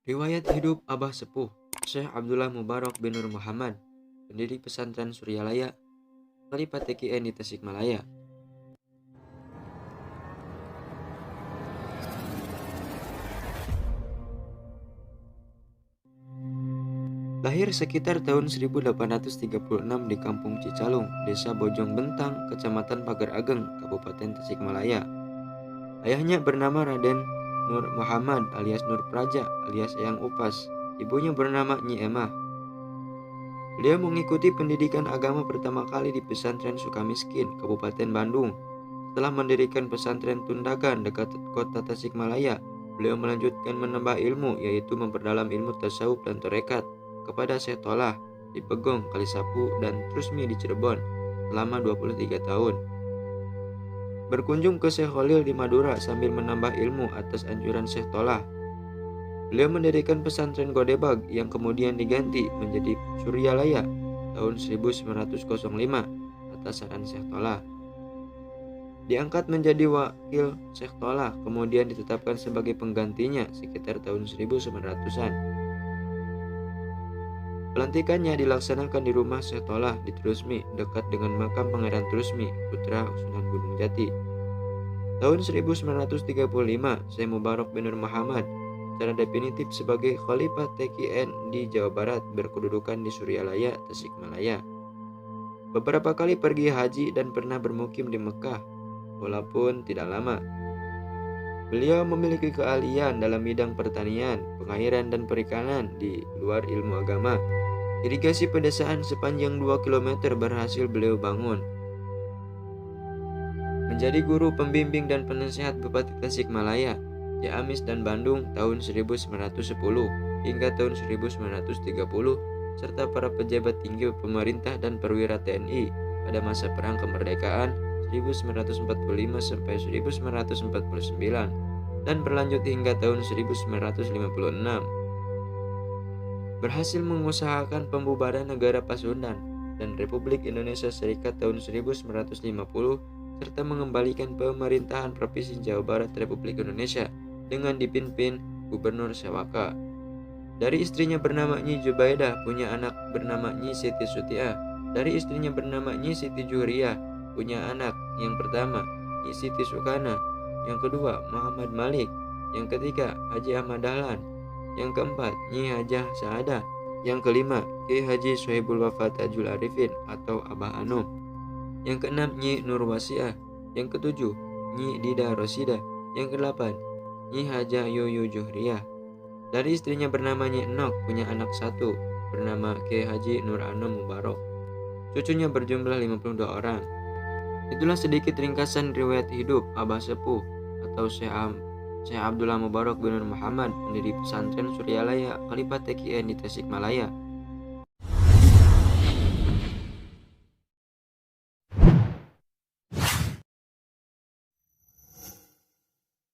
Riwayat hidup Abah Sepuh Syekh Abdullah Mubarak bin Nur Muhammad, pendiri pesantren Suryalaya, Khalifah TKN di Tasikmalaya. Lahir sekitar tahun 1836 di Kampung Cicalung, Desa Bojong Bentang, Kecamatan Pagar Ageng, Kabupaten Tasikmalaya. Ayahnya bernama Raden Nur Muhammad alias Nur Praja alias Eyang Upas. Ibunya bernama Nyi Emah. Beliau mengikuti pendidikan agama pertama kali di pesantren Sukamiskin, Kabupaten Bandung. Setelah mendirikan pesantren Tundagan dekat kota Tasikmalaya, beliau melanjutkan menambah ilmu, yaitu memperdalam ilmu tasawuf dan tarekat kepada Syekh Tolah di Pegong, Kalisapu, dan Trusmi di Cirebon selama 23 tahun. Berkunjung ke Syekh Khalil di Madura sambil menambah ilmu atas anjuran Syekh Tolah. Beliau mendirikan pesantren Godebag yang kemudian diganti menjadi Suryalaya tahun 1905 atas saran Syekh Tolah. Diangkat menjadi wakil Syekh Tolah, kemudian ditetapkan sebagai penggantinya sekitar tahun 1900-an. Pelantikannya dilaksanakan di rumah Syekh Tolah di Trusmi, dekat dengan makam Pangeran Trusmi, putra Sunan Gunung Jati. Tahun 1935, Syekh Mubarak bin Nur Muhammad secara definitif sebagai Khalifah TKN di Jawa Barat, berkedudukan di Suryalaya, Tasikmalaya. Beberapa kali pergi haji dan pernah bermukim di Mekah, walaupun tidak lama. Beliau memiliki keahlian dalam bidang pertanian, pengairan, dan perikanan di luar ilmu agama. Irigasi pedesaan sepanjang 2 km berhasil beliau bangun. Menjadi guru pembimbing dan penasehat Bupati Tasikmalaya, Ciamis, dan Bandung tahun 1910 hingga tahun 1930, serta para pejabat tinggi pemerintah dan perwira TNI pada masa Perang Kemerdekaan 1945 sampai 1949 dan berlanjut hingga tahun 1956. Berhasil mengusahakan pembubaran negara Pasundan dan Republik Indonesia Serikat tahun 1950 serta mengembalikan pemerintahan Provinsi Jawa Barat Republik Indonesia dengan dipimpin Gubernur Sewaka. Dari istrinya bernama Nyi Jubaidah punya anak bernama Nyi Siti Sutiah. Dari istrinya bernama Nyi Siti Juhriah punya anak yang pertama Nyi Siti Sukana, yang kedua Muhammad Malik, yang ketiga Haji Ahmad Dahlan, yang keempat Nyi Hajah Saadah, yang kelima Kiai Haji Sohibul Wafa Tajul Arifin atau Abah Anom, yang keenam Nyi Nur Wasiah, yang ketujuh Nyi Dida Rosida, yang kedelapan Nyi Hajah Yuyu Juhriah. Dari istrinya bernama Nyi Enok punya anak satu bernama Kiai Haji Nur Anom Mubarok. Cucunya berjumlah 52 orang. Itulah sedikit ringkasan riwayat hidup Abah Sepuh atau Syekh Abdullah Mubarak bin Nur Muhammad, pendiri pesantren Suryalaya, Khalifah TKN di Tasikmalaya,